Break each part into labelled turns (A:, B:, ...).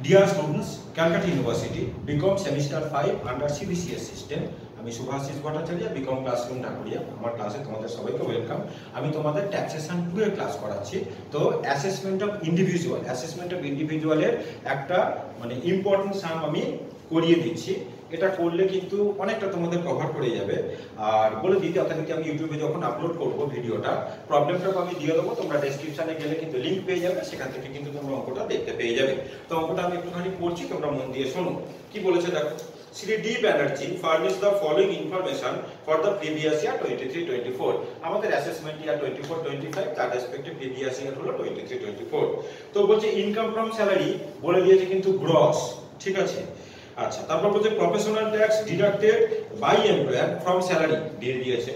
A: Dear students, Calcutta University, BCom Semester 5 under CBCS system. আমি Shubhashis Bhattacharya, BCom classroom Dhakuria. আমার ক্লাসে তোমাদের সবাইকে ওয়েলকাম। আমি তোমাদের ট্যাক্সেশন 2 এর ক্লাস করাচ্ছি। তো অ্যাসেসমেন্ট অফ ইন্ডিভিজুয়ালের একটা মানে ইম্পর্টেন্ট সাম আমি করিয়ে দিচ্ছি। এটা করলে কিন্তু অনেকটা তোমাদের কভার করে যাবে। আর বলে দিই যথারীতি আমি ইউটিউবে যখন আপলোড করব ভিডিওটা, প্রবলেমটা আমি দিয়ে দেবো, তোমরা ডেসক্রিপশনে গেলে কিন্তু লিংক পেয়ে যাবে, সেখান থেকে কিন্তু তোমরা অঙ্কটা দেখতে পেয়ে যাবে। তো অঙ্কটা আমি একটুখানি পড়ছি, তোমরা মন দিয়ে শোনো। কি বলেছে দেখো, Sri D. Banerjee furnished the following information for the previous year 23-24. আমাদের অ্যাসেসমেন্ট ইয়ার 24-25, তার রেসপেক্টিভ প্রিভিয়াস ইয়ার হলো 23-24। তো বলছে ইনকাম ফ্রম স্যালারি বলে দিয়েছে কিন্তু গ্রস, ঠিক আছে। আচ্ছা, তারপর বলছে professional tax deducted by employer from salary দিয়ে দিয়েছে।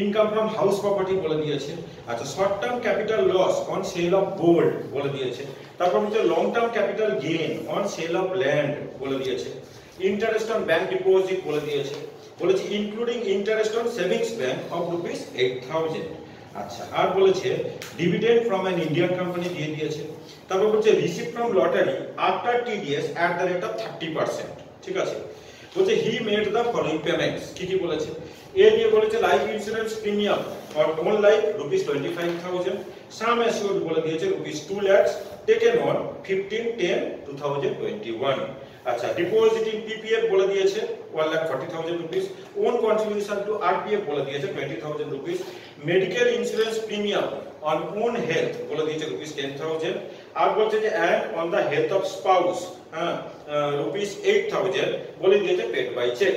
A: ইনকাম ফ্রম হাউস প্রপার্টি বলে দিয়েছে। আচ্ছা, short term capital loss on sale of gold বলে দিয়েছে। তারপর হচ্ছে long term capital gain on sale of land বলে দিয়েছে। ইন্টারেস্ট অন ব্যাংক ডিপোজিট বলে দিয়েছে। বলেছে including interest on savings bank of ₹8,000। আচ্ছা, আর বলেছে dividend from an Indian company দিয়ে দিয়েছে। তারপর বলছে receipt from lottery after TDS at the rate of 30%, ঠিক আছে। বলছে he made the following payments, কি কি বলেছে। এ দিয়ে বলেছে life insurance premium for own life ₹25,000, some assured বলে দিয়েছে ₹2 লাখ, টেকেন অন 15/10/2021। আচ্ছা, ডিপোজিট ইন পিপিএফ বলে দিয়েছে ₹1,40,000, ওন কন্ট্রিবিউশন টু আরপিএফ বলে দিয়েছে ₹20,000, medical insurance premium on own health বলে দিয়েছে ₹10,000, আর বলছে যে and on the health of spouse ₹8,000 বলে দিয়েছে পেড বাই চেক।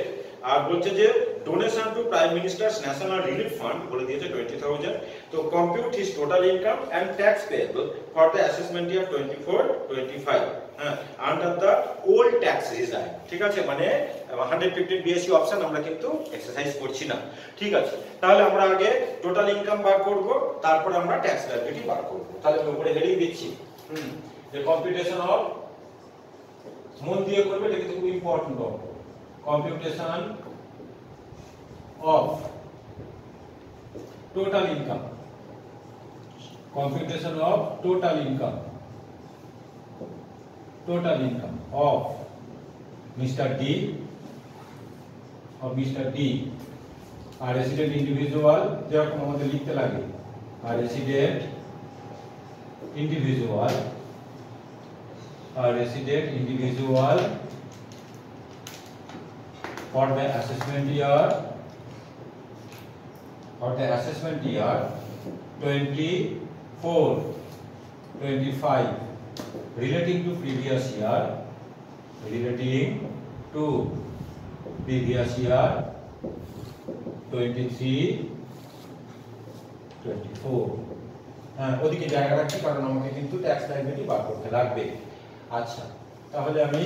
A: আর বলছে যে donation to prime minister's national relief fund বলে দিয়েছে 20,000। তো compute his total income and tax payable for the assessment year 24-25 under the old tax regime, ঠিক আছে। মানে 115 বিএসসি অপশন আমরা কিন্তু এক্সারসাইজ করছি না, ঠিক আছে। তাহলে আমরা আগে টোটাল ইনকাম বার করব, তারপর আমরা ট্যাক্স লায়াবিলিটি বার করব। তাহলে আমি উপরে হেডিং দিচ্ছি যে কম্পিউটেশন অফ, মন দিয়ে করবে, এটা কিন্তু খুব ইম্পর্টেন্ট অঙ্ক। Computation of total income, computation of total income of Mr. D, a resident individual, যেরকম আমাদের লিখতে লাগে, a resident individual for the assessment year 24-25 relating to previous year 23-24। হ্যাঁ, ওদিকে জায়গা রাখছি কারণ আমাকে কিন্তু ট্যাক্স লায়াবিলিটি বার করতে লাগবে। আচ্ছা, তাহলে আমি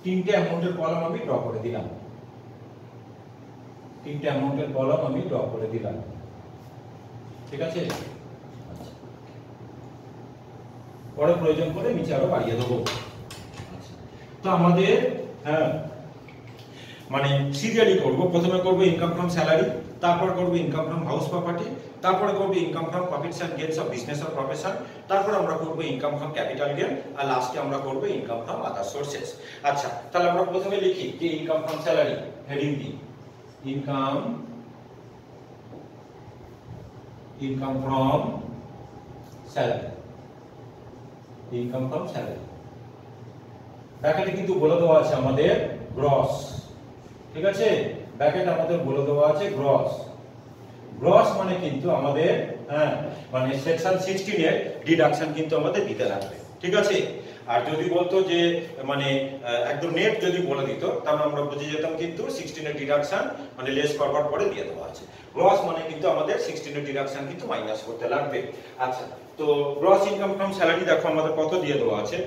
A: তিনটে অ্যামাউন্টের কলাম আমি ড্র করে দিলাম, ঠিক আছে। আচ্ছা, পরে প্রয়োজন পড়লে নিচে আরো বাড়িয়ে দেবো। আচ্ছা, তো আমাদের মানে সিরিয়ালি করব। প্রথমে করব ইনকাম ফ্রম স্যালারি, তারপর করব ইনকাম ফ্রম হাউস প্রপার্টি, তারপরে করব income from profits and gains of business or profession, তারপর আমরা করব ইনকাম ফ্রম ক্যাপিটাল গেইন, আর লাস্টে আমরা করব ইনকাম ফ্রম আদার সোর্সেস। আচ্ছা, তাহলে আমরা প্রথমে লিখি যে income from salary, heading the income from salary, ব্র্যাকেটে কিন্তু বলে দেওয়া আছে আমাদের গ্রস, ঠিক আছে। ব্র্যাকেটে আমাদের বলে দেওয়া আছে গ্রস মানে কিন্তু আমাদের মানে সেকশন 16 এর ডিডাকশন কিন্তু আমাদের দিতে লাগবে, ঠিক আছে। আর যদি বলতো যে মানে একদম নেট যদি বলে দিত, তাহলে আমরা বুঝে যেতাম কিন্তু 16 এর ডিডাকশন মানে লেস করবার পরে দিয়ে দেওয়া আছে। গ্রস মানে কিন্তু আমাদের 16 এর ডিডাকশন কিন্তু মাইনাস করতে লাগবে। আচ্ছা, তো গ্রস ইনকাম ফ্রম স্যালারি দেখো আমাদের কত দিয়ে দেওয়া আছে।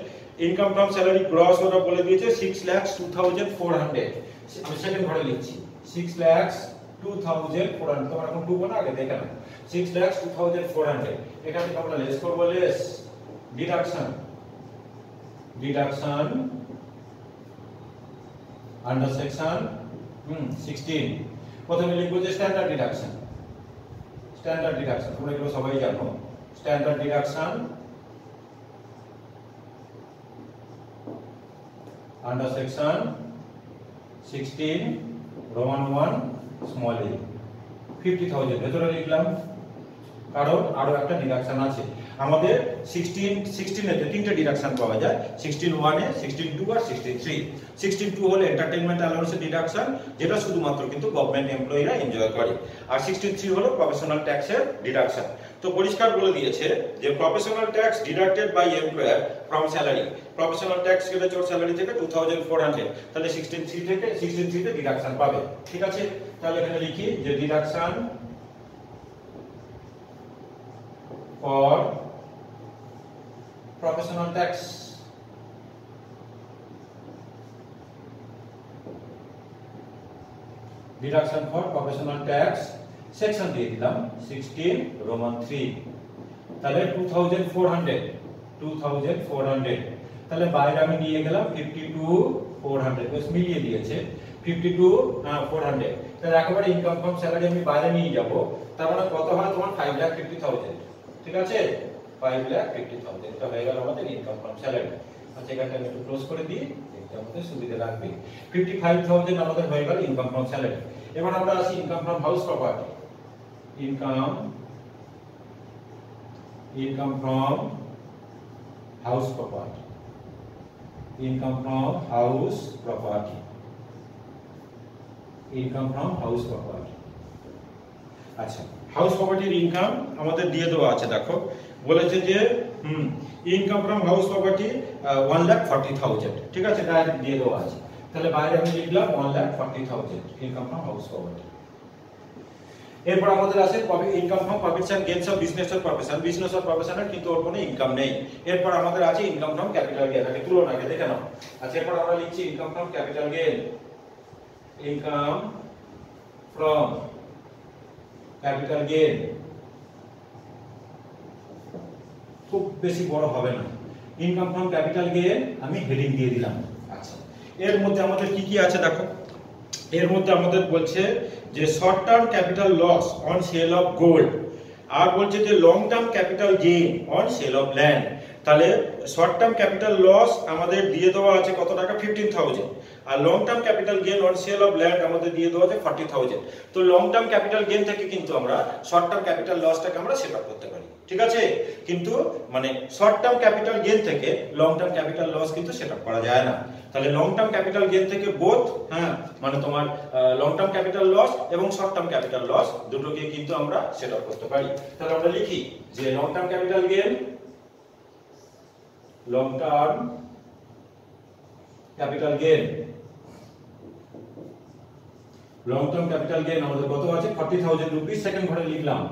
A: ইনকাম ফ্রম স্যালারি গ্রস ওরা বলে দিয়েছে 6,02,400। আমি সেকেন্ড ঘরে লিখছি 6,02,400। তোমরা এখন টু না আগে দেখে নাও। 6,02,400 এখান থেকে আমরা লেস করব, লেস ডিডাকশন আন্ডার সেকশন 16। প্রথমে লিখব যে স্ট্যান্ডার্ড ডিডাকশন, তোমরা এগুলো সবাই জানো। Standard deduction under section 16 Roman 1 small a 50,000 ভেতরে লিখলাম, কারণ আরো একটা ডিডাকশন আছে আমাদের। 16 এতে তিনটে ডিডাকশন পাওয়া যায়, 16 1 এ, 16 2 আর 16 3। 16 2 হলো এন্টারটেইনমেন্ট অ্যালাউন্সের ডিডাকশন, যেটা শুধুমাত্র কিন্তু গভর্নমেন্ট এমপ্লয়িরা এনজয় করে। আর 16 3 হলো প্রফেশনাল ট্যাক্সের ডিডাকশন। তো পরিষ্কার বলে দিয়েছে যে professional tax deducted by employer from salary, professional tax কেটেছে ওর স্যালারি থেকে 2400, তাহলে 16 3 থেকে 16 3 তে ডিডাকশন পাবে। ঠিক আছে, তাহলে এখানে লিখি যে deduction for professional tax deduction for professional tax section দিয়ে দিলাম 16 রোমান 3, তাহলে 2400, তাহলে বাইরে আমি নিয়ে গেলাম 52,400, বেশ মিলিয়ে দিয়েছে 52,400। তাহলে একেবারে ইনকাম ফ্রম স্যালারি আমি বাইরে নিয়ে যাব, তার মানে কত হয় তোমার 5,50,000। ঠিক আছে, 5,50,000 এটা হয়ে গেল আমাদের ইনকাম ফ্রম স্যালারি। আচ্ছা, এখানটা আমি একটু ক্লোজ করে দিই, এটা আমাদের সুবিধা লাগবে। 55,000 আমাদের হয়ে গেল ইনকাম ফ্রম স্যালারি। এবার আমরা আসি income from house property. Income from house property, income from house property, income from house property. আচ্ছা, হাউস প্রপার্টির ইনকাম আমাদের দিয়ে দেওয়া আছে, দেখো বলেছে যে ইনকাম ফ্রম হাউস প্রপার্টি 1,40,000। ঠিক আছে, ডাইরেক্ট দিয়ে দেওয়া আছে, তাহলে বাইরে আমি লিখলাম 1,40,000 ইনকাম ফ্রম হাউস প্রপার্টি। এরপর আমাদের আছে income from profits and gains of business or profession, business or প্রফেশনের কিন্তু ওর কোনো ইনকাম নেই। এরপর আমাদের আছে ইনকাম ফ্রম ক্যাপিটাল গেইন, আগে তুলনাকে দেখে নাও। আচ্ছা, এরপর আমরা লিখছি income from capital gain, income from capital gain. খুব বেশি বড় হবে না, ইনকাম ফ্রম ক্যাপিটাল গেইন আমি হেডিং দিয়ে দিলাম। আচ্ছা, এর মধ্যে আমাদের কি কি আছে দেখো। এর মধ্যে আমাদের বলছে যে short term capital loss on sale of gold, আর বলছে যে long term capital gain on sale of land. তাহলে শর্ট টার্ম ক্যাপিটাল লস আমাদের দিয়ে দেওয়া আছে কত টাকা, 15,000, আর long term capital gain on sale of land আমাদের দিয়ে দেওয়া আছে 40,000। তো লং টার্ম ক্যাপিটাল গেইন থেকে কিন্তু আমরা শর্ট টার্ম ক্যাপিটাল লসটাকে আমরা সেট আপ করতে পারি। ঠিক আছে, কিন্তু মানে শর্ট টার্ম ক্যাপিটাল গেইন থেকে লং টার্ম ক্যাপিটাল লস কিন্তু সেট আপ করা যায় না। তাহলে লং টার্ম ক্যাপিটাল গেইন থেকে বোথ, মানে তোমার লং টার্ম ক্যাপিটাল লস এবং শর্ট টার্ম ক্যাপিটাল লস দুটোকে কিন্তু আমরা সেট আপ করতে পারি। তাহলে আমরা লিখি যে long term capital gain, long term capital gain, long term capital gain আমাদের কত আছে 40,000 রুপিস, সেকেন্ড ঘরে লিখলাম।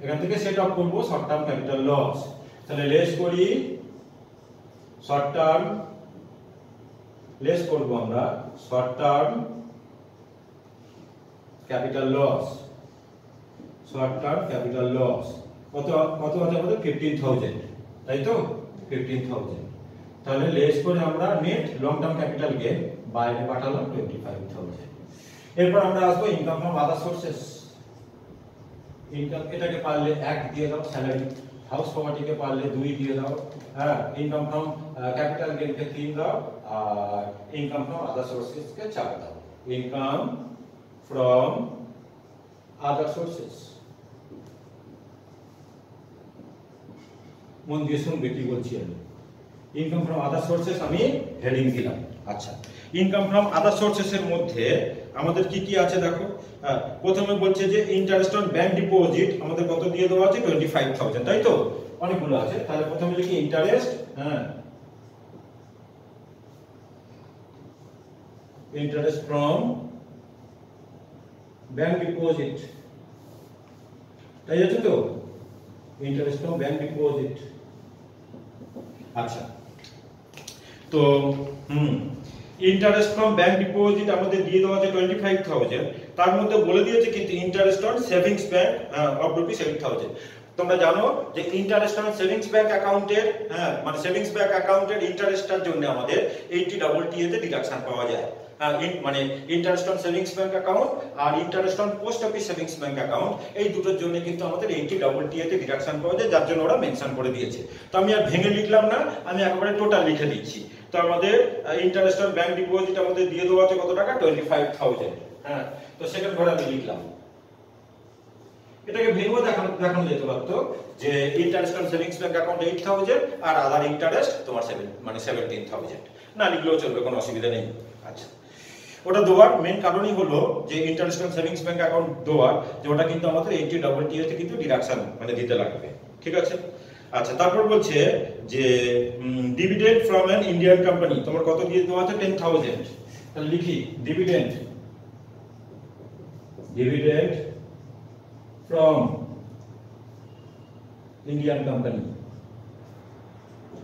A: এখান থেকে সেট আপ করব শর্ট টার্ম ক্যাপিটাল লস। তাহলে লেস করি শর্ট টার্ম, লেস করব আমরা short term capital loss, short term capital loss কত কত আছে আমাদের 15,000, তাই তো 15,000। তাহলে লেস করে আমরা net long term capital gain বাইরে পাঠালাম 25,000। এরপর আমরা আসবো income from other sources. Income এটাকে পারলে 1 দিয়ে দাও, স্যালারি হাউস প্রপার্টিকে পারলে 2 দিয়ে দাও, হ্যাঁ, ইনকাম ফ্রম ক্যাপিটাল গেইন কে 3 দাও, আর ইনকাম ফ্রম আদার সোর্সেস কে 4 দাও। ইনকাম ফ্রম আদার সোর্সেস, মন দিয়ে শুনবে কি বলছি আমি। ইনকাম ফ্রম আদার সোর্সেস আমি হেডিং দিলাম। আচ্ছা, ইনকাম ফ্রম আদার সোর্সেস এর মধ্যে আমাদের কি কি আছে দেখো। প্রথমে বলছে যে ইন্টারেস্ট অন ব্যাংক ডিপোজিট আমাদের কত দিয়ে দেওয়া আছে 25,000, তাই তো অনেকগুলো আছে। তাহলে প্রথমে লিখি interest, interest from bank deposit, তাই আছে তো, ইন্টারেস্ট ফ্রম ব্যাংক ডিপোজিট। আচ্ছা, তো ইন্টারেস্ট ফ্রম ব্যাংক ডিপোজিট আমাদের দিয়ে দেওয়া আছে 25,000, তার মধ্যে বলে দিয়েছে কিন্তু interest on savings bank of ₹7,000। তোমরা জানো যে ইন্টারেস্ট অন সেভিংস ব্যাংক অ্যাকাউন্টের, মানে সেভিংস ব্যাংক অ্যাকাউন্টের ইন্টারেস্টটার জন্য আমাদের 80 তে ডিডাকশন পাওয়া যায়। মানে interest on savings bank account আর interest on post office savings bank account, এই দুটোর জন্য কিন্তু আমাদের 80 তে ডিডাকশন পাওয়া যায়, যার জন্য ওরা মেনশন করে দিয়েছে। তো আমি আর ভেঙে লিখলাম না, আমি একেবারে টোটাল লিখে দিচ্ছি। তো আমাদের ইন্টারেস্ট অন ব্যাংক ডিপোজিট আমাদের দিয়ে দেওয়া আছে কত টাকা 25,000। হ্যাঁ, তো সেকেন্ড ঘরে আমি লিখলাম। এটাকে ভেঙে দেখানো যেতে পারতো যে interest on savings bank account 8,000 আর আদার ইন্টারেস্ট তোমার 17,000। না লিখলেও চলবে, কোনো অসুবিধা নেই। আচ্ছা, ওটা দেওয়ার মেন কারণই হলো যে interest on savings bank account দেওয়ার যে ওটা কিন্তু আমাদের 80 তে কিন্তু ডিডাকশন দিতে লাগবে, ঠিক আছে। আচ্ছা, তারপর বলছে যে dividend from an Indian company, তোমার কত দিয়ে দেওয়া আছে 10,000। তাহলে লিখি dividend from Indian company,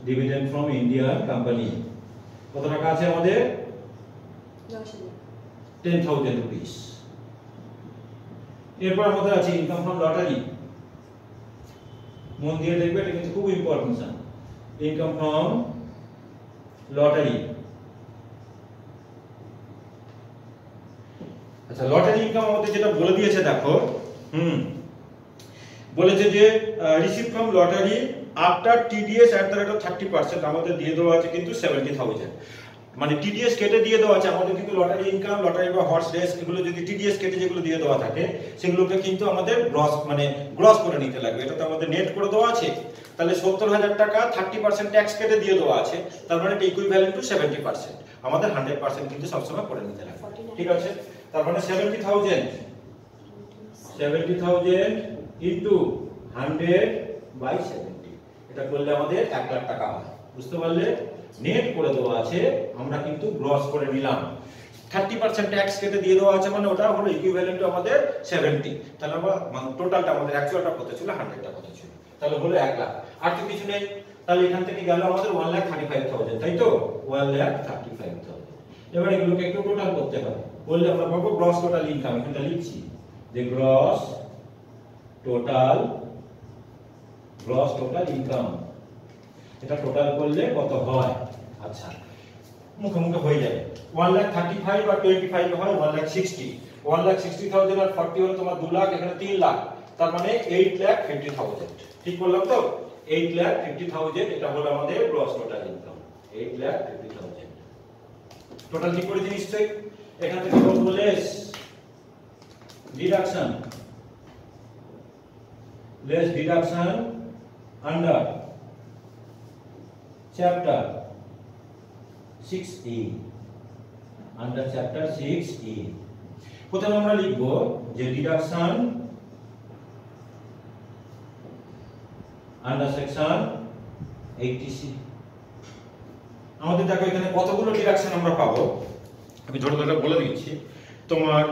A: dividend from Indian company কত টাকা আছে আমাদের 10,000 রুপিস। এরপর আমাদের আছে ইনকাম ফ্রম লটারি, মন দিয়ে দেখবে, এটা কিন্তু খুব ইম্পর্টেন্ট। Income from lottery. আচ্ছা, লটারি ইনকাম আমাদের যেটা বলে দিয়েছে দেখো, বলেছে যে receive from lottery after TDS at the rate of 30%, আমাদের দিয়ে দেওয়া আছে কিন্তু 70,000। মানে টিডিএস কেটে দিয়ে দেওয়া আছে আমাদের কিন্তু লটারি ইনকাম, লটারি বা হর্স রেস, এগুলো যদি টিডিএস কেটে যেগুলো দিয়ে দেওয়া থাকে সেগুলোকে কিন্তু আমাদের গ্রস করে নিতে লাগবে। এটা তো আমাদের নেট করে দেওয়া আছে। তাহলে 70,000 টাকা 30% ট্যাক্স কেটে দিয়ে দেওয়া আছে, তার মানে এটা ইকুইভ্যালেন্ট টু 70%। আমাদের 100% কিন্তু সবসময় করে নিতে লাগবে, ঠিক আছে। তার মানে 70,000 ইনটু 100/70, এটা করলে আমাদের 1 লাখ টাকা হয়। বুঝতে পারলে? নেট করে দেওয়া আছে, আমরা কিন্তু গ্রস করে নিলাম। 30% ট্যাক্স কেটে দিয়ে দেওয়া আছে, মানে ওটা হলো ইকুইভ্যালেন্ট টু আমাদের 70। তাহলে আমরা টোটালটা আমাদের অ্যাকচুয়ালটা কত ছিল, 100টা কত ছিল, তাহলে হলো 1 লাখ। আর তো কিছু নেই। তাহলে এখান থেকে গেল আমাদের 1,35,000, তাই তো 1,35,000। এবার এগুলোকে একটু টোটাল করতে হবে, বললে আমরা পাবো গ্রস টোটাল ইনকাম। এখানটা লিখছি যে গ্রস টোটাল ইনকাম, এটা টোটাল করলে কত হয়। আচ্ছা, মুখে মুখে হয়ে যাবে। 1,35,000 আর 25 হয় 1,60,000। 1,60,000 আর 40 হলো তোমার 2 লাখ, এখানে 3 লাখ, তার মানে 8,50,000। ঠিক বললাম তো? 8,50,000 এটা হলো আমাদের গ্রস টোটাল ইনকাম। 8,50,000 টোটাল ঠিক করেছি নিশ্চয়ই। এখান থেকে বলবো less deduction under chapter 6E, under chapter 6E। প্রথমে আমরা লিখব যে ডিডাকশন আন্ডার সেকশন 80C। আমাদের দেখো এখানে কতগুলো ডিডাকশন আমরা পাবো, আমি ধরে ধরে বলে দিচ্ছি। তোমার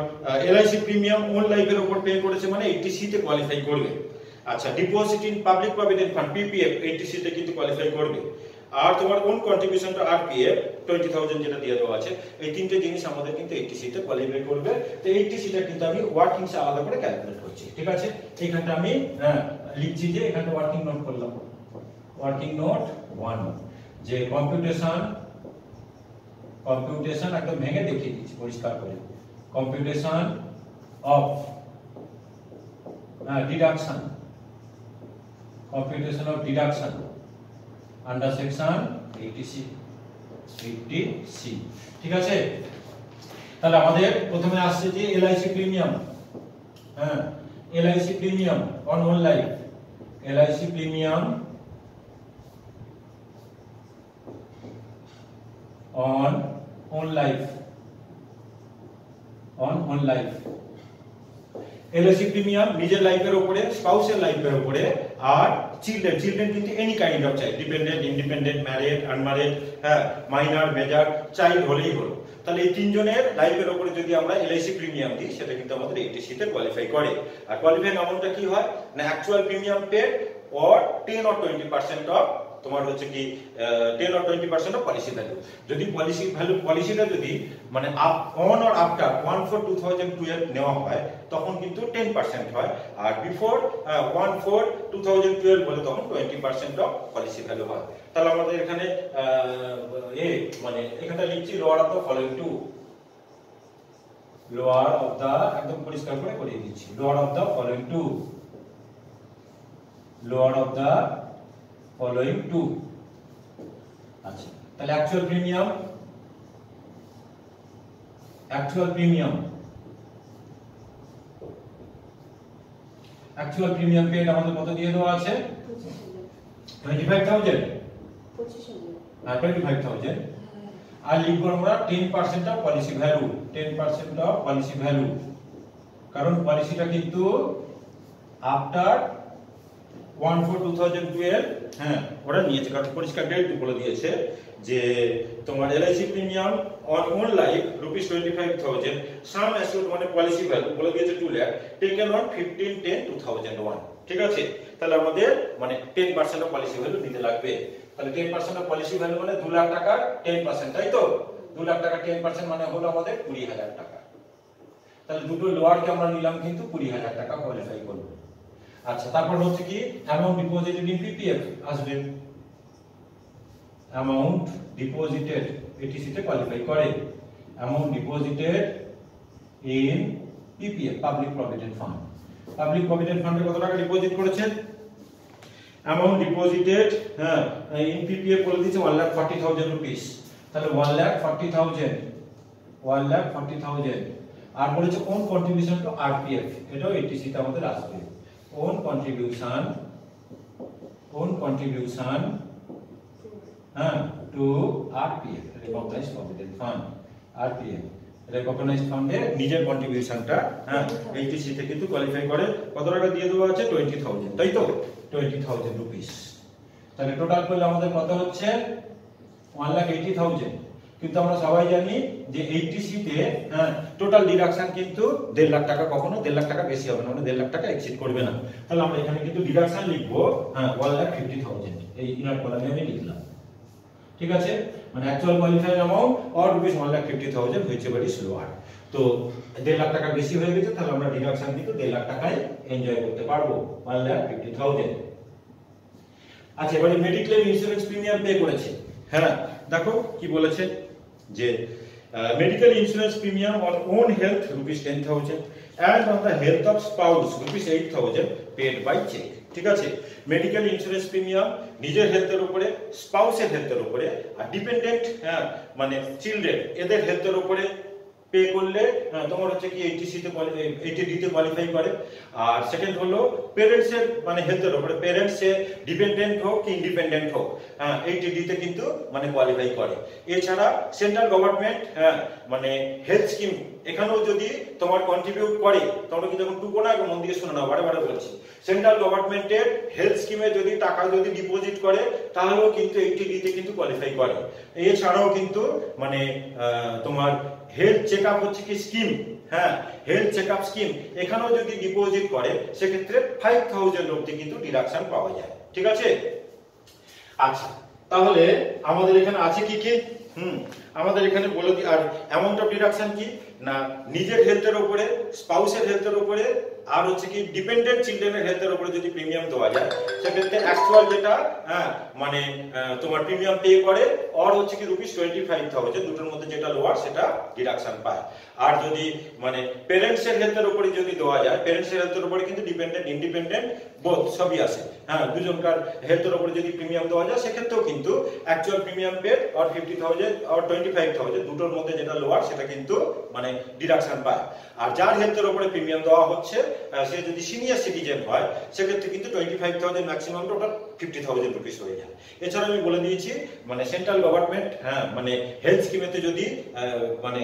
A: এলআইসি প্রিমিয়াম ওন লাইফের উপর পে করেছে, মানে 80C তে কোয়ালিফাই করবে। আচ্ছা, deposit in public provident fund PPF 80C তে কিন্তু কোয়ালিফাই করবে। আর তোমার ওন কন্ট্রিবিউশনটা আরপিএফ 20,000 যেটা দিয়ে দেওয়া আছে, এই তিনটে জিনিস আমাদের কিন্তু 80C তে কোয়ালিফাই করবে। তো 80C টা কিন্তু আমি ওয়ার্কিংস আলাদা করে ক্যালকুলেট করছি, ঠিক আছে। এইখানটা আমি লিখছি যে এখানটা ওয়ার্কিং নোট করলাম, ওয়ার্কিং নোট 1 যে কম্পিউটেশন একদম ভেঙে দেখিয়ে দিচ্ছি পরিষ্কার করে। Computation of deduction, under section 80C, ঠিক আছে। তাহলে আমাদের প্রথমে আসছে যে LIC premium, LIC premium on own life, LIC premium on own life, LIC premium নিজের লাইফের উপরে, স্পাউসের লাইফের উপরে, আর চিলড্রেন কিন্তু any kind of child, dependent, independent, married, unmarried, minor, major, child হলেই হলো। তাহলে এই তিনজনের লাইফের উপরে যদি আমরা এলআইসি প্রিমিয়াম দিই, সেটা কিন্তু আমাদের 80C তে কোয়ালিফাই করে। আর কোয়ালিফাইং অ্যামাউন্টটা কি হয় না, actual premium paid or 10 or 20% of তোমার হচ্ছে কি 10 or 20% অফ পলিসি ভ্যালু। যদি পলিসিটা যদি মানে অন অর আফটার 1/4/2012 নেওয়া হয় তখন কিন্তু 10% হয়, আর বিফোর 1/4/2012 বলে তখন 20% অফ পলিসি ভ্যালু হয়। তাহলে আমাদের এখানে মানে এখানটা লিখছি lower of the following two, lower of the, একদম পরিষ্কার করে করিয়ে দিচ্ছি, lower of the following two, lower of the following two. আচ্ছা, তাহলে অ্যাকচুয়াল প্রিমিয়াম পেড আমাদের কত দিয়ে দেওয়া আছে 25,000 হ্যাঁ 25,000 আর লিখবো আমরা 10% of policy value 10% of policy value কারণ পলিসিটা কিন্তু আফটার 1/4/2012 হ্যাঁ ওরা নিয়েছে কারণ পরিষ্কার ডেট বলে দিয়েছে যে তোমার LIC premium on own life ₹25,000 some assured মানে পলিসি ভ্যালু বলে দিয়েছে 2 লাখ টেকেন অন 15/10/2001 ঠিক আছে তাহলে আমাদের মানে 10% অফ পলিসি ভ্যালু নিতে লাগবে তাহলে 10% অফ পলিসি ভ্যালু মানে 2 লাখ টাকার 10% তাই তো 2 লাখ টাকা 10% মানে হলো আমাদের 20,000 টাকা তাহলে দুটো লোয়ারকে আমরা নিলাম কিন্তু 20,000 টাকা কোয়ালিফাই করবে আচ্ছা তারপর হচ্ছে কি অ্যামাউন্ট ডিপোজিটেড ইন পিপিএফ আসবে অ্যামাউন্ট ডিপোজিটেড এটিসি তে কোয়ালিফাই করে amount deposited in PPF public provident fund কত টাকা ডিপোজিট করেছেন অ্যামাউন্ট ডিপোজিটেড হ্যাঁ ইন পিপিএফ বলে দিয়েছে 1,40,000 রুপিস তাহলে 1,40,000 আর বলেছে কোন কন্ট্রিবিউশন টু আরপিএফ এটাও এটিসি তে আমাদের আসবে own contribution to RPF recognized provident fund RPF recognized fund এর নিজের কন্ট্রিবিউশনটা হ্যাঁ এইটিসি তে কিন্তু কোয়ালিফাই করে কত টাকা দিয়ে দেওয়া আছে 20,000 তাই তো 20,000 রুপিস তাহলে টোটাল করলে আমাদের কত হচ্ছে 1,80,000 কিন্তু আমরা সবাই জানি যে এইটিসি তে হ্যাঁ টোটাল ডিডাকশন কিন্তু 1.5 লাখ টাকা কখনো 1.5 লাখ টাকা বেশি হবে না মানে 1.5 লাখ টাকা এক্সিড করবে না তাহলে আমরা এখানে কিন্তু ডিডাকশন লিখবো হ্যাঁ 1,50,000 এই ইনার কলামে আমি লিখলাম ঠিক আছে মানে অ্যাকচুয়াল কোয়ালিফাইড অ্যামাউন্ট অর ₹1,50,000 হয়েছে বাড়ি স্লোয়ার তো 1.5 লাখ টাকা বেশি হয়ে গেছে তাহলে আমরা ডিডাকশন কিন্তু 1.5 লাখ টাকায় এনজয় করতে পারবো 1,50,000 আচ্ছা এবারে মেডিক্লেম ইন্স্যুরেন্স প্রিমিয়াম পে করেছে হ্যাঁ দেখো কি বলেছে যে medical insurance premium on own health ₹10,000 and on the health of spouse ₹8,000 paid by check ঠিক আছে মেডিকেল ইন্স্যুরেন্স প্রিমিয়াম নিজের হেলথের উপরে স্পাউসের হেলথের উপরে আর ডিপেন্ডেন্ট হ্যাঁ মানে চিলড্রেন এদের হেলথের উপরে পে করলে তোমার হচ্ছে কি এইটিসি তে 80D তে কোয়ালিফাই করে আর সেকেন্ড হলো প্যারেন্টস এর মানে হেলথের উপরে প্যারেন্টস এ ডিপেন্ডেন্ট হোক কি ইন্ডিপেন্ডেন্ট হোক হ্যাঁ 80D তে কিন্তু মানে কোয়ালিফাই করে এছাড়া সেন্ট্রাল গভর্নমেন্ট হ্যাঁ মানে হেলথ স্কিম এখানেও যদি তোমার কন্ট্রিবিউট করে তোমরা কিন্তু এখন টুকো না এবং মন দিয়ে শুনে নাও বারে বলছি সেন্ট্রাল গভর্নমেন্টের হেলথ স্কিমে যদি টাকা যদি ডিপোজিট করে তাহলেও কিন্তু 80D তে কিন্তু কোয়ালিফাই করে এছাড়াও কিন্তু মানে তোমার হেলথ চেকআপ হচ্ছে কি স্কিম হ্যাঁ হেলথ চেকআপ স্কিম এখানেও যদি ডিপোজিট করে সেক্ষেত্রে 5,000 অবধি কিন্তু ডিডাকশন পাওয়া যায় ঠিক আছে আচ্ছা তাহলে আমাদের এখানে আছে কি কি আমাদের এখানে বলে দিই আর অ্যামাউন্ট অফ ডিডাকশন কি না নিজের হেলথের উপরে স্পাউসের হেলথের উপরে আর হচ্ছে কি ডিপেন্ডেন্ট চিলড্রেনের হেলথের উপরে যদি প্রিমিয়াম দেওয়া যায় সেক্ষেত্রে অ্যাকচুয়াল যেটা হ্যাঁ মানে তোমার প্রিমিয়াম পে করে আর হচ্ছে কি ₹25,000 দুটোর মধ্যে যেটা লোয়ার সেটা ডিডাকশন পায় আর যদি মানে প্যারেন্টস এর হেলথের উপরে যদি দেওয়া যায় প্যারেন্টস এর হেলথের উপরে কিন্তু ডিপেন্ডেন্ট ইন্ডিপেন্ডেন্ট বোথ সবই আছে হ্যাঁ দুজনকার হেলথের উপরে যদি প্রিমিয়াম দেওয়া যায় সেক্ষেত্রেও কিন্তু অ্যাকচুয়াল প্রিমিয়াম পেড আর 50,000 আর 25,000 দুটোর মধ্যে যেটা লোয়ার সেটা কিন্তু মানে ডিডাকশন পায় আর যার হেলথের উপরে প্রিমিয়াম দেওয়া হচ্ছে সে যদি সিনিয়র সিটিজেন হয় সেক্ষেত্রে কিন্তু 25,000 ম্যাক্সিমাম ওটা 50,000 রুপিস হয়ে যায় এছাড়া আমি বলে দিয়েছি মানে সেন্ট্রাল গভর্নমেন্ট হ্যাঁ মানে হেলথ স্কিমেতে যদি মানে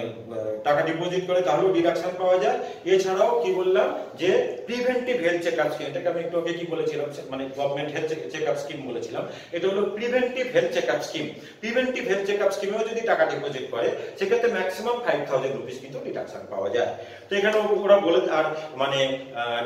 A: টাকা ডিপোজিট করে তাহলেও ডিডাকশন পাওয়া যায় এছাড়াও কি বললাম যে প্রিভেন্টিভ হেলথ চেকআপ স্কিম এটাকে আমি একটু আগে কি বলেছিলাম মানে গভর্নমেন্ট হেলথ চেকআপ স্কিম বলেছিলাম এটা হলো preventive health checkup scheme preventive health checkup স্কিমেও যদি টাকা ডিপোজিট করে সেক্ষেত্রে ম্যাক্সিমাম 5,000 রুপিস কিন্তু ডিডাকশন পাওয়া যায় তো এখানে ওরা বলে আর মানে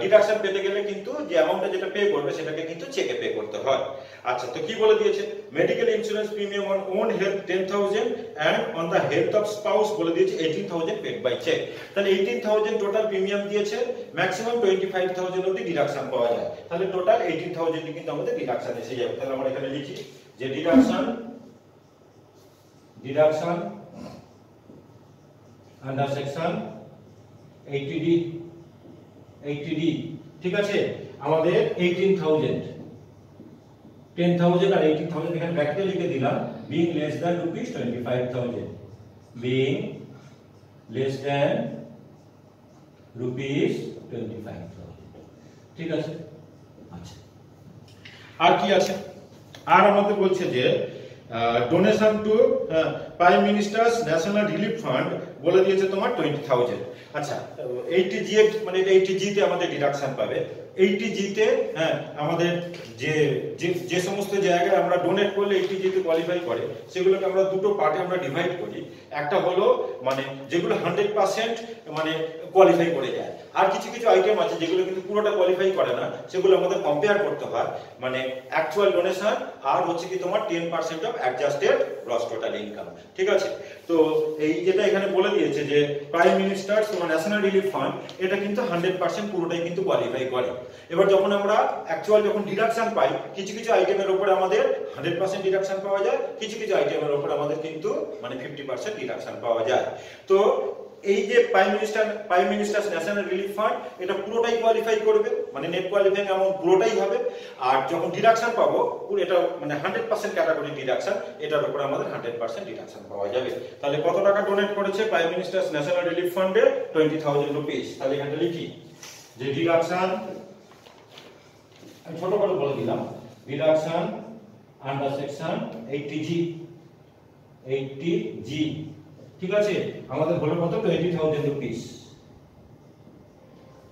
A: ডিডাকশন পেতে গেলে কিন্তু যে অ্যামাউন্টটা যেটা পে করবে সেটাকে কিন্তু চেকে পে করতে হয় আচ্ছা তো কি বলে দিয়েছে medical insurance premium on own health 10,000 and on the health of spouse বলে দিয়েছে 18,000 পেড বাই চেক তাহলে 18,000 টোটাল প্রিমিয়াম দিয়েছে ম্যাক্সিমাম 25,000 অবধি ডিডাকশন পাওয়া যায় তাহলে টোটাল 18,000 কিন্তু আমাদের ডিডাকশন এসে যাবে তাহলে আমরা এখানে লিখি যে ডিডাকশন আন্ডার সেকশন 80D ঠিক আছে আমাদের 18,000 10,000 আর 80,000 এখানে ব্র্যাকেটে লিখে দিলাম, being less than rupees 25,000, being less than rupees 25,000। ঠিক আছে। আচ্ছা, আর কি আছে? আর আমাদের বলছে যে donation to prime minister's national relief fund বলে দিয়েছে তোমার 20,000। আচ্ছা, 80G মানে 80G তে আমাদের ডিডাকশন পাবে। 80G তে আমাদের যে সমস্ত জায়গায় আমরা ডোনেট করলে 80G তে কোয়ালিফাই করে, সেগুলোকে আমরা দুটো পার্টে আমরা ডিভাইড করি। একটা হলো মানে যেগুলো 100% মানে কোয়ালিফাই করে যায়, আর কিছু কিছু আইটেম আছে যেগুলো কিন্তু পুরোটা কোয়ালিফাই করে না, সেগুলো আমাদের কম্পেয়ার করতে হয়, মানে অ্যাকচুয়াল ডোনেশন আর হচ্ছে কি তোমার 10% of adjusted gross total income. ঠিক আছে। তো এই যেটা এখানে বলে দিয়েছে যে প্রাইম মিনিস্টার্স তোমার ন্যাশনাল রিলিফ ফান্ড, এটা কিন্তু 100% পুরোটাই কিন্তু কোয়ালিফাই করে। এবার যখন আমরা অ্যাকচুয়াল যখন ডিডাকশন পাই, কিছু কিছু আইটেমের উপরে আমাদের 100% ডিডাকশন পাওয়া যায়, কিছু কিছু আইটেমের উপরে আমাদের কিন্তু মানে 50% ডিডাকশন পাওয়া যায়। তো এই যে prime minister's national relief fund, এটা পুরোটাই কোয়ালিফাই করবে, মানে নেট কোয়ালিফাইং অ্যামাউন্ট পুরোটাই হবে। আর যখন ডিডাকশন পাবো, এটা মানে 100% ক্যাটাগরি ডিডাকশন, এটার উপরে আমাদের 100% ডিডাকশন পাওয়া যাবে। তাহলে কত টাকা ডোনেট করেছে প্রাইম মিনিস্টার্স ন্যাশনাল রিলিফ ফান্ডে? 20,000 রুপিস। তাহলে এখানে লিখি যে ডিডাকশন, আমি ছোট করে বলে দিলাম, ডিডাকশন আন্ডার সেকশন 80G। ঠিক আছে, আমাদের হলো কত? 20,000 রুপিস।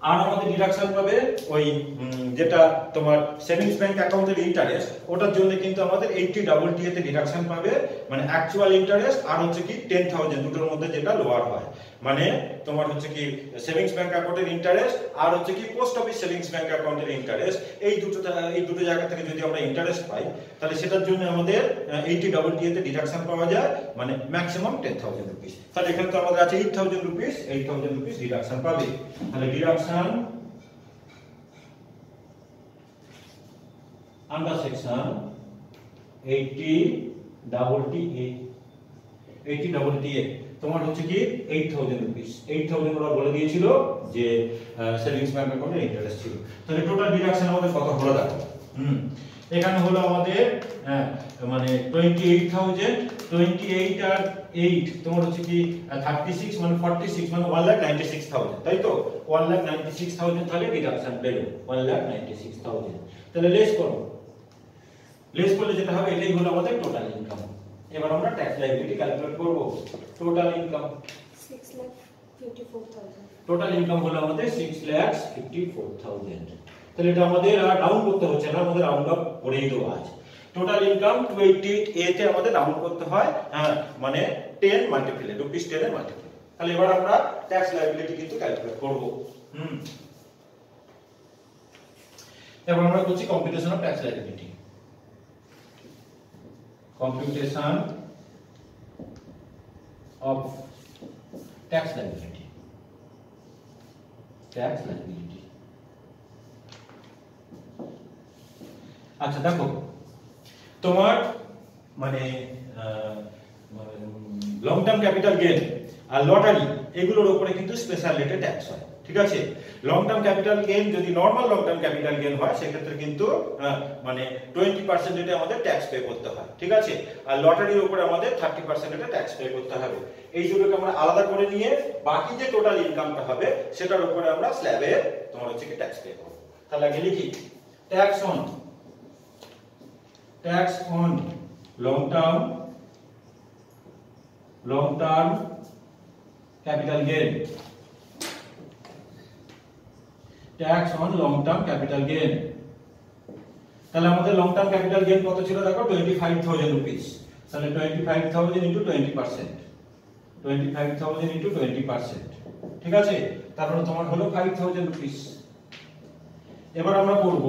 A: আর আমাদের ডিডাকশন পাবে ওই যেটা তোমার সেভিংস ব্যাংক অ্যাকাউন্টের ইন্টারেস্ট, ওটার জন্য কিন্তু আমাদের 80DT তে ডিডাকশন পাবে, মানে অ্যাকচুয়াল ইন্টারেস্ট আর হচ্ছে কি 10,000, দুটোর মধ্যে যেটা লোয়ার হয়, মানে তোমার হচ্ছে কি সেভিংস ব্যাংক অ্যাকাউন্টের ইন্টারেস্ট আর হচ্ছে কি পোস্ট অফিস সেভিংস ব্যাংক অ্যাকাউন্টের ইন্টারেস্ট, এই দুটো জায়গা থেকে যদি আমরা ইন্টারেস্ট পাই, তাহলে সেটার জন্য আমাদের 80DT তে ডিডাকশন পাওয়া যায়, মানে ম্যাক্সিমাম 10,000 রুপিস। তাহলে এখানে তো আমাদের আছে 8,000 রুপিস ডিডাকশন পাবে। তাহলে ডিডাকশন আন্ডার সেকশন 80DTA তোমার হচ্ছে কি 8,000 রুপিস। 8,000 ওরা বলে দিয়েছিল যে সেভিংস ব্যাংক অ্যাকাউন্টে ইন্টারেস্ট ছিল। তাহলে টোটাল ডিডাকশন আমাদের কত হলো দেখো। এখানে হলো আমাদের মানে 28,000, 28 আর 8 তোমার হচ্ছে কি 36, মানে 46, মানে 1,96,000, তাই তো? 1,96,000 তাহলে ডিডাকশন পেল 1,96,000। তাহলে লেস করলে যেটা হবে, এটাই হলো আমাদের টোটাল ইনকাম। এবার আমরা ট্যাক্স লায়াবিলিটি ক্যালকুলেট করব। Total income
B: 6,54,000।
A: টোটাল ইনকাম হলো আমাদের 6,54,000। তাহলে এটা আমাদের আর রাউন্ড করতে হচ্ছে না, আমাদের রাউন্ড আপ করেই দেওয়া আছে। টোটাল ইনকাম 280A তে আমাদের রাউন্ড করতে হয়, মানে 10 মাল্টিপ্লাই, রুপিস 10 এর মাল্টিপ্লাই। তাহলে এবার আমরা ট্যাক্স লায়াবিলিটি কিন্তু ক্যালকুলেট করব। এবার আমরা করছি computation of tax liability. Computation of tax liability. আচ্ছা দেখো, তোমার মানে লং টার্ম ক্যাপিটাল গেইন আর লটারি, এগুলোর উপরে কিন্তু স্পেশাল রেটে ট্যাক্স হয়। ঠিক আছে, লং টার্ম ক্যাপিটাল গেইন যদি normal long term capital gain হয়, সেক্ষেত্রে কিন্তু মানে 20% রেটে আমাদের ট্যাক্স পে করতে হয়। ঠিক আছে, আর লটারির উপরে আমাদের 30% রেটে ট্যাক্স পে করতে হবে। এই দুটোকে আমরা আলাদা করে নিয়ে বাকি যে টোটাল ইনকামটা হবে, সেটার উপরে আমরা স্ল্যাবে তোমার হচ্ছে কি ট্যাক্স পে করব। তাহলে আগে লিখি tax on long term capital gain. Tax on long term capital gain. তাহলে আমাদের লং টার্ম ক্যাপিটাল গেইন কত ছিল দেখো? 25,000 রুপিস। তাহলে 25,000 ইনটু 20%, 25,000 ইনটু 20%। ঠিক আছে, তারপরে তোমার হলো 5,000 রুপিস। এবার আমরা করব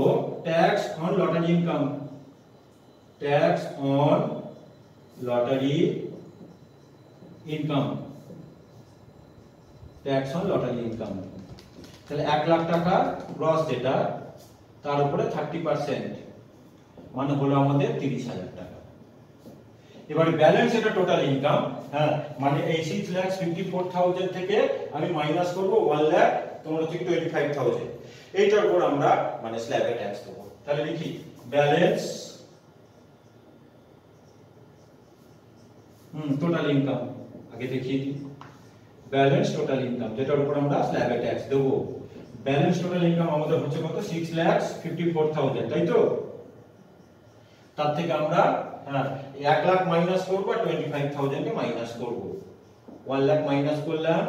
A: tax on lottery income. Tax on lottery income, tax on lottery income. তাহলে 1 লাখ টাকা গ্রস যেটা, তার উপরে 30%, মানে হলো আমাদের 30,000 টাকা। এবারে ব্যালেন্স এটা টোটাল ইনকাম, মানে এই 6,54,000 থেকে আমি মাইনাস করব 1 লাখ তোমার হচ্ছে 25,000। এইটার উপর আমরা মানে স্ল্যাবে ট্যাক্স দেব। তাহলে লিখি ব্যালেন্স টোটাল ইনকাম আগে দেখিয়ে দিই। ব্যালেন্স টোটাল ইনকাম, যেটার উপর আমরা স্ল্যাবে ট্যাক্স দেবো। ব্যালেন্স টোটাল ইনকাম আমাদের হচ্ছে কত? 6,54,000, তাই তো? তার থেকে আমরা 1 লাখ মাইনাস করব আর 25,000 কে মাইনাস করব। 1 লাখ মাইনাস করলাম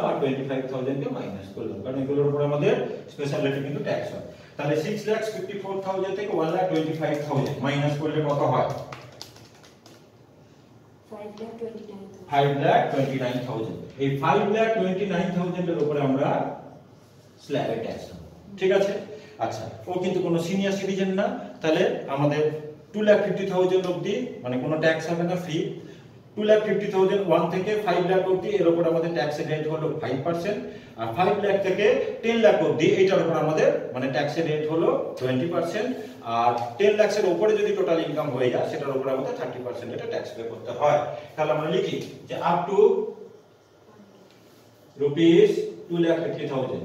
A: আর 25,000 কে মাইনাস করলাম, কারণ এগুলোর উপর আমাদের স্পেশাল রেটে কিন্তু ট্যাক্স হয়। তাহলে 6,54,000 থেকে 1,25,000 মাইনাস করলে কত হয়? 5,29,000। এই 5,29,000 এর উপরে আমরা স্ল্যাবে ট্যাক্স দেব, ঠিক আছে? আচ্ছা, ও কিন্তু কোনো সিনিয়র সিটিজেন না, তাহলে আমাদের 2,50,000 অবধি মানে কোনো ট্যাক্স হবে না, ফ্রি। 2,50,000 1 থেকে 5 লাখ অবধি এর উপর আমাদের ট্যাক্সের রেট হলো 5%, আর 5 লাখ থেকে 10 লাখ অবধি এইটার উপর আমাদের মানে ট্যাক্সের রেট হলো 20%, আর 10 লাখের উপরে যদি টোটাল ইনকাম হয়ে যায় সেটার উপর আমাদের 30% এটা ট্যাক্স পে করতে হয়। তাহলে আমরা লিখি যে আপ টু রুপিস 2,50,000,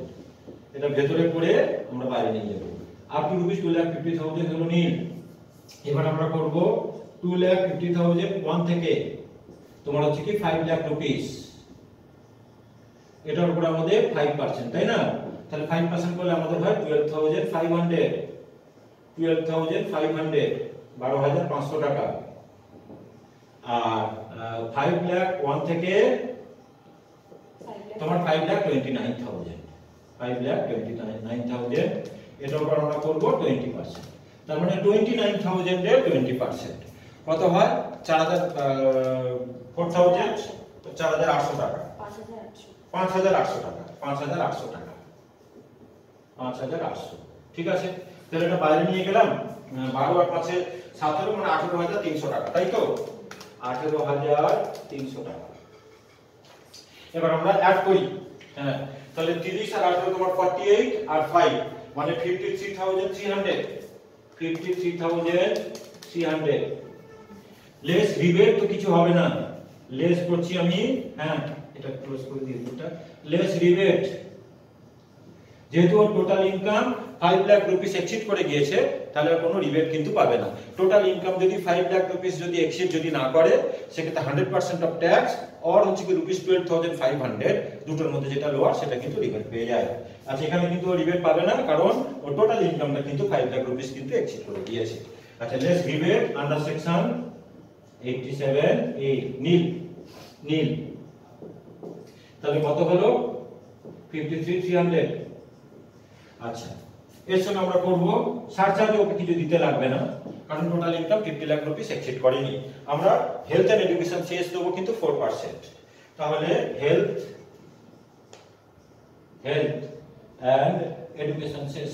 A: এটা ভেতরে করে আমরা বাইরে নিয়ে যাব। আপ টু রুপিস 2,50,000 হলো নীল। এবার আমরা করব 2,50,000 1 থেকে তোমার হচ্ছে কি 5 লাখ রুপিস, এটার উপর আমাদের 5%, তাই না? তাহলে 5% করলে আমাদের হয় 12,500, 12,500 টাকা। আর 5 লাখ 1 থেকে তোমার 5,29,000, 5,29,000 এটার উপর আমরা করব 20%। তার মানে 29,000 এর 20% কত হয়? 4,800 টাকা, 5,800 টাকা, 5,800 টাকা, 5,800, ঠিক আছে? তাহলে এটা বাইরে নিয়ে গেলাম, 12 আর 5 এ 17 মানে 18,300 টাকা, তাই তো? 18,300 টাকা। এবার আমরা অ্যাড করি, তাহলে 30 আর 18 তোমার 48 আর 5 মানে 53,300, 53,300 লেস রিবেট তো কিছু হবে না, লেস করছি আমি, এটা ক্লোজ করে দিই দুটো। লেস রিবেট, যেহেতু ওর total income 5 lakh rupees exceed করে গিয়েছে, তাহলে আর কোনো রিবেট কিন্তু পাবে না। টোটাল ইনকাম যদি 5 লাখ রুপিস যদি এক্সিড যদি না করে, সেক্ষেত্রে 100% অফ ট্যাক্স আর হচ্ছে কি রুপিস 12,500 দুটোর মধ্যে যেটা লোয়ার সেটা কিন্তু রিবেট পেয়ে যায়। আচ্ছা, এখানে কিন্তু ও রিবেট পাবে না, কারণ ওর টোটাল ইনকামটা কিন্তু 5 লাখ রুপিস কিন্তু এক্সিড করে গিয়েছে। আচ্ছা, less rebate under section 87A নীল, নীল। তাহলে কত হলো? 53,300। আচ্ছা, এর সঙ্গে আমরা করব সারচার্জ, ওকে কিছু দিতে লাগবে না, কারণ total income 50 lakh rupees exceed করেনি। আমরা হেলথ এন্ড এডুকেশন সেস দেবো কিন্তু 4%। তাহলে health and education cess,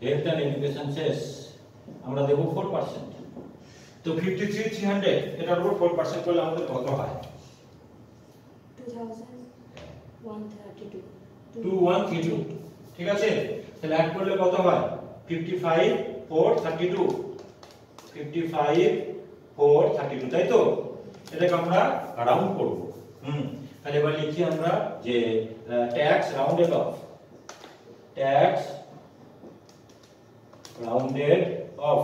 A: health and education cess আমরা দেব 4%। তো 53,300 এটার উপর 4% করলে আমাদের কত হয়? 2,132, ঠিক আছে? তাহলে অ্যাড করলে কত হয়? 55,432, 55,432, তাই তো? এটাকে আমরা রাউন্ড করব। তাহলে এবার লিখি আমরা যে tax rounded of, tax rounded of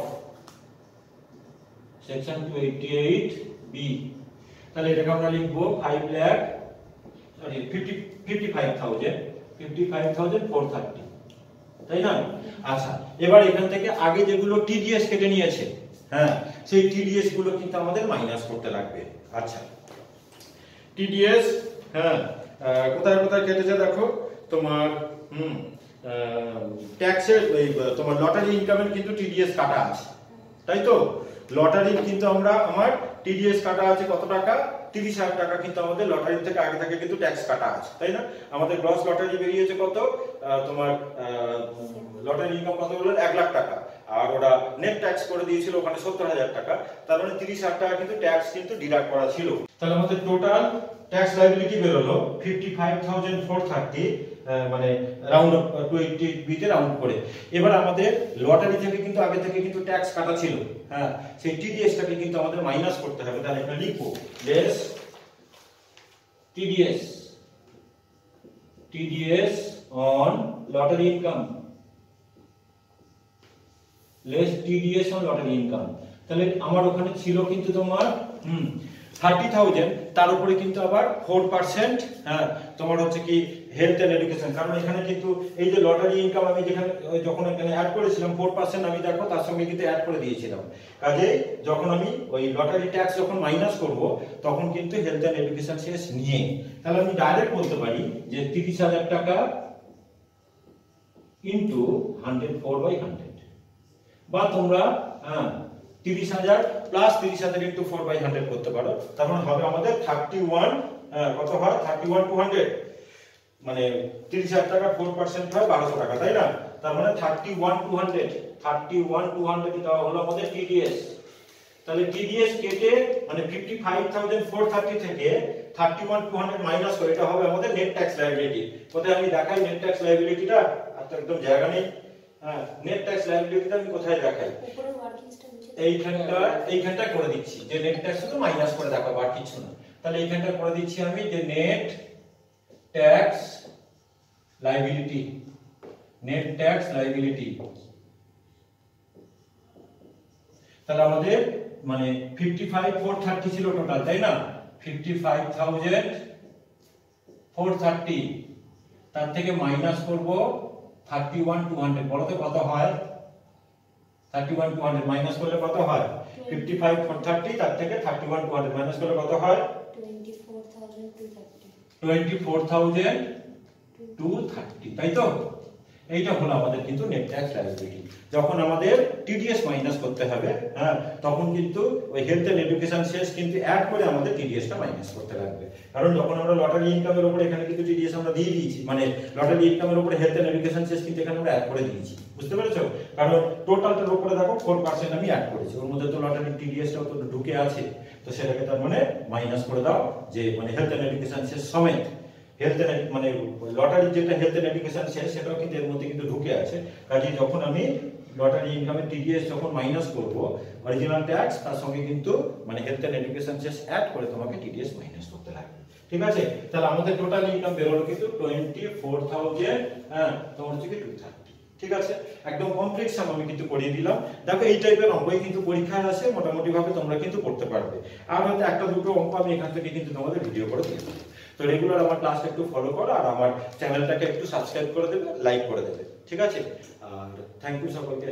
A: section 288B। তাহলে এটাকে আমরা লিখব 55,430, তাই না? আচ্ছা, এবার এখান থেকে আগে যেগুলো টিডিএস কেটে নিয়েছে, সেই টিডিএস গুলো কিন্তু আমাদের মাইনাস করতে লাগবে। আচ্ছা, টিডিএস কোথায় কোথায় কেটেছে দেখো, তোমার ট্যাক্সের তোমার লটারি ইনকামের কিন্তু টিডিএস কাটা আছে, তাই তো? লটারির কিন্তু আমার টিডিএস কাটা আছে কত টাকা? 30,000 টাকা কিন্তু আমাদের লটারি থেকে আগে থেকে কিন্তু ট্যাক্স কাটা আছে, তাই না? আমাদের গ্রস লটারি বেরিয়েছে কত? তোমার লটারি ইনকাম কত হলো? 1 লাখ টাকা, আর ওরা নেট ট্যাক্স করে দিয়েছিল ওখানে 70,000 টাকা। তার মানে 30,000 টাকা কিন্তু ট্যাক্স কিন্তু ডিডাক্ট করা ছিল। তাহলে আমাদের টোটাল ট্যাক্স লায়াবিলিটি বের হলো 55,430, মানে রাউন্ড অফ 280B তে রাউন্ড করে। এবার আমাদের লটারি থেকে কিন্তু আগে থেকে কিন্তু ট্যাক্স কাটা ছিল, সেই টিডিএসটাকে কিন্তু আমাদের মাইনাস করতে হবে। তাহলে এটা লিখবো less TDS, TDS on lottery income, less TDS on lottery income. তাহলে আমার ওখানে ছিল কিন্তু তোমার 30,000, তার উপরে কিন্তু আবার 4%, হ্যাঁ, তোমার হচ্ছে কি হেলথ এন্ড এডুকেশন। কারণ এখানে কিন্তু এই যে লটারি ইনকাম আমি যেখানে যখন এখানে অ্যাড করেছিলাম 4% আমি দেখো তার সঙ্গে কিন্তু অ্যাড করে দিয়েছিলাম। কাজে যখন আমি ওই লটারি ট্যাক্স যখন মাইনাস করব তখন কিন্তু হেলথ এন্ড এডুকেশন শেষ নিয়ে, তাহলে আমি ডাইরেক্ট বলতে পারি যে 30,000 টাকা ইনটু 100 4/100, বা তোমরা 30,000 প্লাস 30,000 ইনটু 4/100 করতে পারো। তার মানে হবে আমাদের 31, কত হয় 31,200, মানে 30,000 টাকা 4% হয় 1,200 টাকা, তাই না? তার মানে 31,200 এটা হলো আমাদের টিডিএস। তাহলে টিডিএস কেটে মানে 55,430 থেকে 31,200 মাইনাস করে এটা হবে আমাদের নেট ট্যাক্স লায়াবিলিটি। কোথায় আমি দেখাই নেট ট্যাক্স লায়াবিলিটিটা? আর তো একদম জায়গা নেই। হ্যাঁ, নেট ট্যাক্স লায়াবিলিটিটা আমি কোথায় দেখাই? এইখানটা করে দিচ্ছি যে নেট ট্যাক্স শুধু মাইনাস করে দেখাবো আর কিছু না। তাহলে এইখানটা করে দিচ্ছি আমি যে net tax liability, net tax liability. তাহলে আমাদের মানে 55,430 ছিল টোটাল, তাই না? 55,430, তার থেকে মাইনাস করব 31,200। বলো তো কত হয়? 31,200 মাইনাস করলে কত হয়? 55,430 তার থেকে 31,200 মাইনাস করলে কত হয়? 24,230, তাই তো? এইটা হলো আমাদের কিন্তু নেট ট্যাক্স লায়াবিলিটি। যখন আমাদের টিডিএস মাইনাস করতে হবে, হ্যাঁ, তখন কিন্তু ওই হেলথ এন্ড এডুকেশন শেষ কিন্তু অ্যাড করে আমাদের টিডিএসটা মাইনাস করতে লাগবে। কারণ যখন আমরা লটারি ইনকামের উপরে এখানে কিন্তু টিডিএস আমরা দিয়ে দিয়েছি, মানে লটারি ইনকামের উপরে হেলথ এন্ড এডুকেশন শেষ কিন্তু এখানে আমরা অ্যাড করে দিয়েছি, বুঝতে পেরেছো? কারণ টোটালটার উপরে দেখো 4% আমি অ্যাড করেছি, ওর মধ্যে তো লটারি টিডিএসটাও তো ঢুকে আছে, তো সেটাকে তার মানে মাইনাস করে দাও যে মানে হেলথ এন্ড এডুকেশন শেষ সমেত হেলথ এন্ড মানে লটারি যেটা হেলথ এন্ড এডুকেশন শেষ সেটাও কিন্তু এর মধ্যে কিন্তু ঢুকে আছে। কাজে যখন আমি লটারি ইনকামের টিডিএস যখন মাইনাস করব অরিজিনাল ট্যাক্স, তার সঙ্গে কিন্তু মানে হেলথ এন্ড এডুকেশন শেষ অ্যাড করে তোমাকে টিডিএস মাইনাস করতে লাগবে। ঠিক আছে? তাহলে আমাদের টোটাল ইনকাম বেরোলো কিন্তু 24,000, হ্যাঁ, তোমার হচ্ছে কি 230। ঠিক আছে? একদম কমপ্লিট সাম আমি কিন্তু করিয়ে দিলাম। দেখো এই টাইপের অঙ্কই কিন্তু পরীক্ষায় আসে, মোটামুটি ভাবে তোমরা কিন্তু করতে পারবে। আর হয়তো একটা দুটো অঙ্ক আমি এখান থেকে কিন্তু তোমাদের ভিডিও করে দিয়ে দেবো। তো রেগুলার আমার ক্লাসটা একটু ফলো করো আর আমার চ্যানেলটাকে একটু সাবস্ক্রাইব করে দেবে, লাইক করে দেবে। ঠিক আছে? আর থ্যাংক ইউ সকলকে।